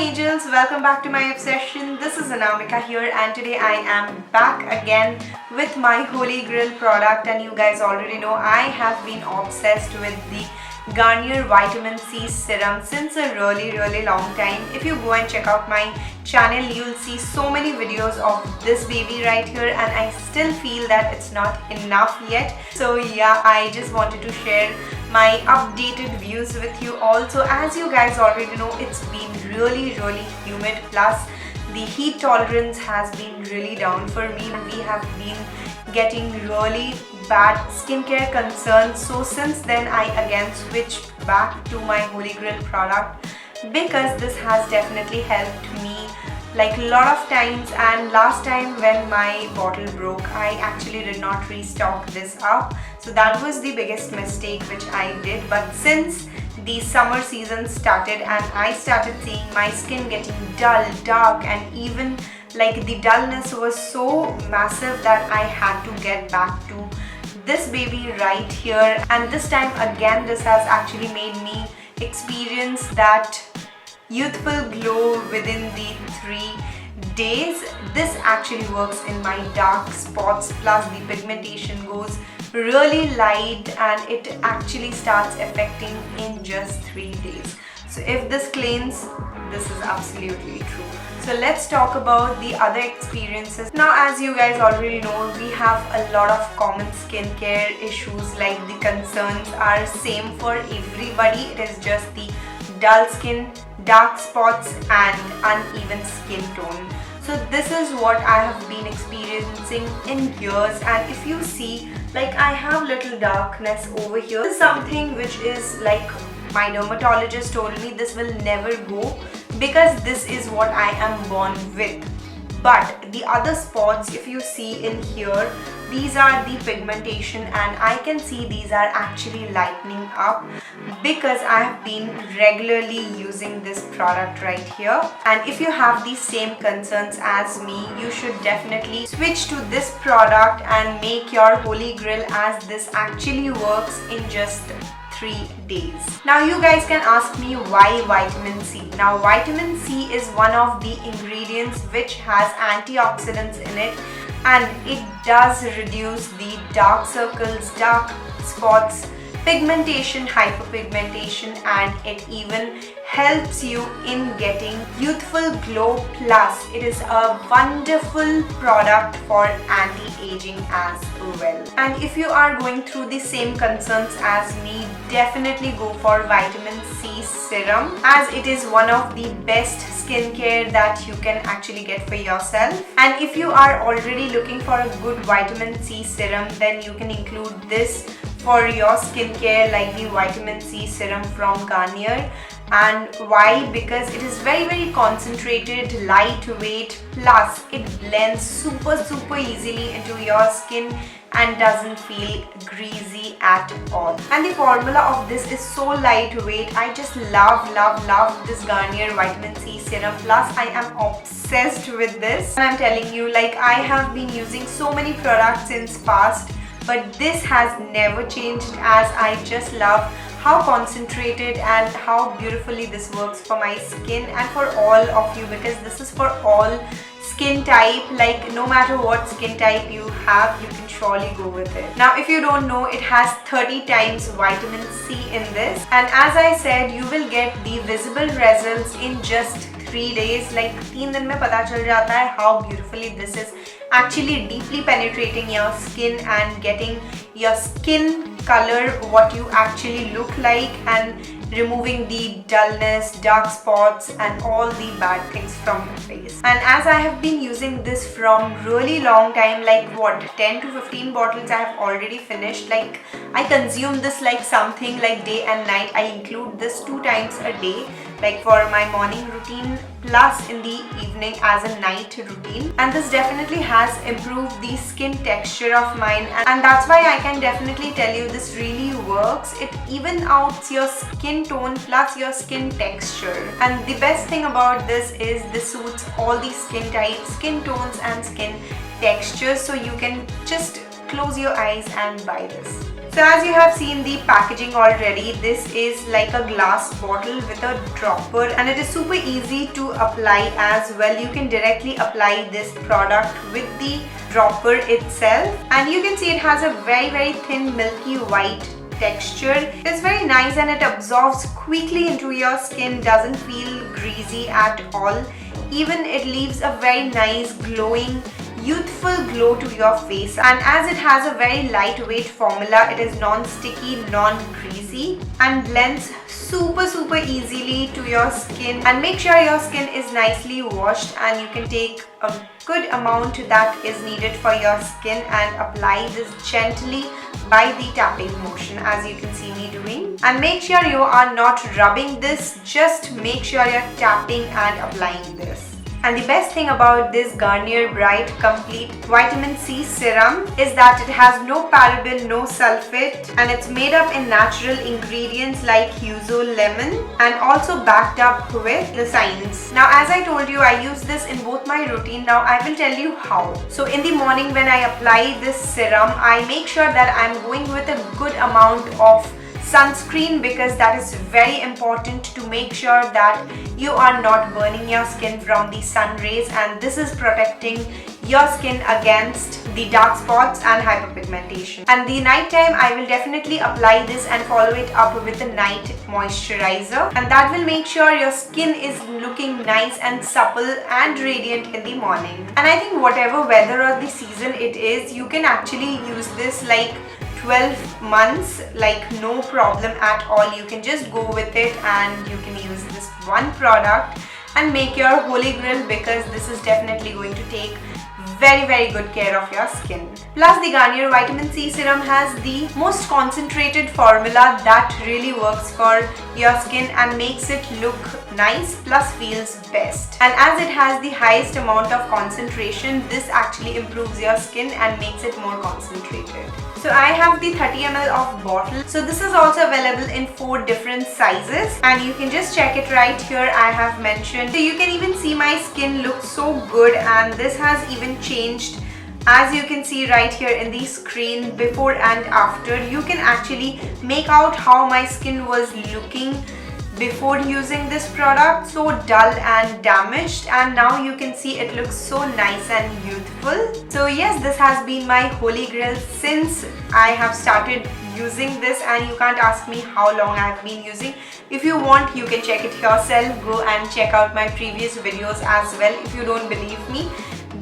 angels, welcome back to my obsession. This is Anamika here and today I am back again with my holy grail product, and you guys already know I have been obsessed with the Garnier Vitamin C Serum since a really long time. If you go and check out my channel, you'll see so many videos of this baby right here, and I still feel that it's not enough yet. So yeah, I just wanted to share my updated views with you. Also, as you guys already know, it's been really humid, plus the heat tolerance has been really down for me. We have been getting really bad skincare concerns, so since then I again switched back to my holy grail product because this has definitely helped me like a lot of times. And last time when my bottle broke, I actually did not restock this up, so that was the biggest mistake which I did. But since the summer season started and I started seeing my skin getting dull, dark, and even like the dullness was so massive that I had to get back to this baby right here. And this time again, this has actually made me experience that youthful glow within the 3 days. This actually works in my dark spots, plus the pigmentation goes really light and it actually starts affecting in just 3 days. So if this claims, this is absolutely true. So let's talk about the other experiences. Now, as you guys already know, we have a lot of common skincare issues, like the concerns are same for everybody. It is just the dull skin, dark spots and uneven skin tone. So this is what I have been experiencing in years, and if you see, like I have little darkness over here. This is something which is like my dermatologist told me this will never go because this is what I am born with. But the other spots, if you see in here, these are the pigmentation, and I can see these are actually lightening up because I have been regularly using this product right here. And if you have the same concerns as me, you should definitely switch to this product and make your holy grail, as this actually works in just 3 days. Now you guys can ask me why vitamin C. Now vitamin C is one of the ingredients which has antioxidants in it, and it does reduce the dark circles, dark spots, pigmentation, hyperpigmentation, and it even helps you in getting youthful glow. Plus it is a wonderful product for anti-aging as well. And if you are going through the same concerns as me, definitely go for vitamin C serum, as it is one of the best skincare that you can actually get for yourself. And if you are already looking for a good vitamin C serum, then you can include this for your skincare, like the vitamin C serum from Garnier. And why? Because it is very concentrated, lightweight, plus it blends super this into your skin and doesn't feel greasy at all. And the formula of this is so lightweight. I just love this Garnier vitamin C serum. Plus I am obsessed with this, and I'm telling you, like I have been using so many products since past, but this has never changed, as I just love how concentrated and how beautifully this works for my skin and for all of you, because this is for all skin type. Like no matter what skin type you have, you can surely go with it. Now if you don't know, it has 30 times vitamin C in this, and as I said, you will get the visible results in just 3 days. Like 3 दिन में पता चल जाता है how beautifully this is actually deeply penetrating your skin and getting your skin color what you actually look like, and removing the dullness, dark spots and all the bad things from your face. And as I have been using this from really long time, like what, 10 to 15 bottles I have already finished. Like I consume this like something like day and night. I include this 2 times a day, like for my morning routine plus in the evening as a night routine. And this definitely has improved the skin texture of mine, and that's why I can definitely tell you this really works. It even outs your skin tone plus your skin texture. And the best thing about this is this suits all the skin types, skin tones and skin textures, so you can just close your eyes and buy this. So as you have seen the packaging already, this is like a glass bottle with a dropper, and it is super easy to apply as well. You can directly apply this product with the dropper itself, and you can see it has a very thin milky white texture. It's very nice and it absorbs quickly into your skin, doesn't feel greasy at all. Even it leaves a very nice glowing youthful glow to your face, and as it has a very lightweight formula, it is non-sticky, non-greasy, and blends super easily to your skin. And make sure your skin is nicely washed, and you can take a good amount that is needed for your skin and apply this gently by the tapping motion, as you can see me doing. And make sure you are not rubbing this, just make sure you're tapping and applying this. And the best thing about this Garnier Bright Complete Vitamin C Serum is that it has no paraben, no sulfate, and it's made up in natural ingredients like xoxo lemon, and also backed up with the science. Now, as I told you, I use this in both my routine. Now I will tell you how. So in the morning when I apply this serum, I make sure that I'm going with a good amount of sunscreen, because that is very important to make sure that you are not burning your skin from the sun rays, and this is protecting your skin against the dark spots and hyperpigmentation. And the night time, I will definitely apply this and follow it up with a night moisturizer, and that will make sure your skin is looking nice and supple and radiant in the morning. And I think whatever weather or the season it is, you can actually use this like 12 months, like no problem at all. You can just go with it and you can use this one product and make your holy grail, because this is definitely going to take very good care of your skin. Plus, the Garnier Vitamin C Serum has the most concentrated formula that really works for your skin and makes it look nice plus feels best. And as it has the highest amount of concentration, this actually improves your skin and makes it more concentrated. So I have the 30 ml of bottle. So this is also available in 4 different sizes, and you can just check it right here. I have mentioned. So you can even see my skin looks so good, and this has even changed, as you can see right here in the screen, before and after. You can actually make out how my skin was looking before using this product, so dull and damaged, and now you can see it looks so nice and youthful. So yes, this has been my holy grail since I have started using this, and you can't ask me how long I've been using. If you want, you can check it yourself. Go and check out my previous videos as well if you don't believe me.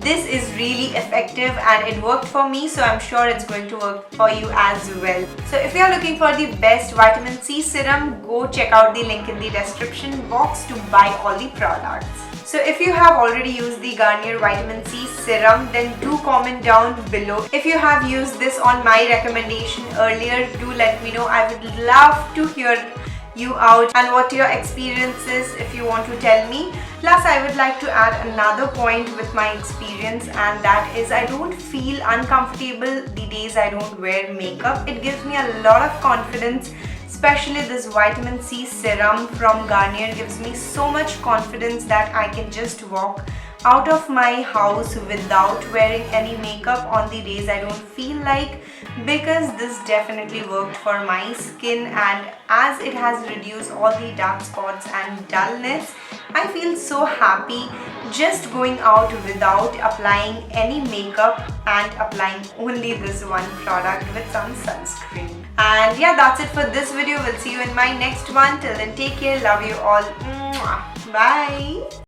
This is really effective and it worked for me, so I'm sure it's going to work for you as well. So if you are looking for the best vitamin C serum, go check out the link in the description box to buy all the products. So if you have already used the Garnier Vitamin C Serum, then do comment down below. If you have used this on my recommendation earlier, do let me know. I would love to hear you out and what your experience is if you want to tell me. Plus, I would like to add another point with my experience, and that is I don't feel uncomfortable the days I don't wear makeup. It gives me a lot of confidence. Especially this vitamin C serum from Garnier gives me so much confidence that I can just walk out of my house without wearing any makeup on the days I don't feel like, because this definitely worked for my skin, and as it has reduced all the dark spots and dullness, I feel so happy just going out without applying any makeup and applying only this one product with some sunscreen. And yeah, that's it for this video. We'll see you in my next one. Till then, take care. Love you all. Mwah. Bye.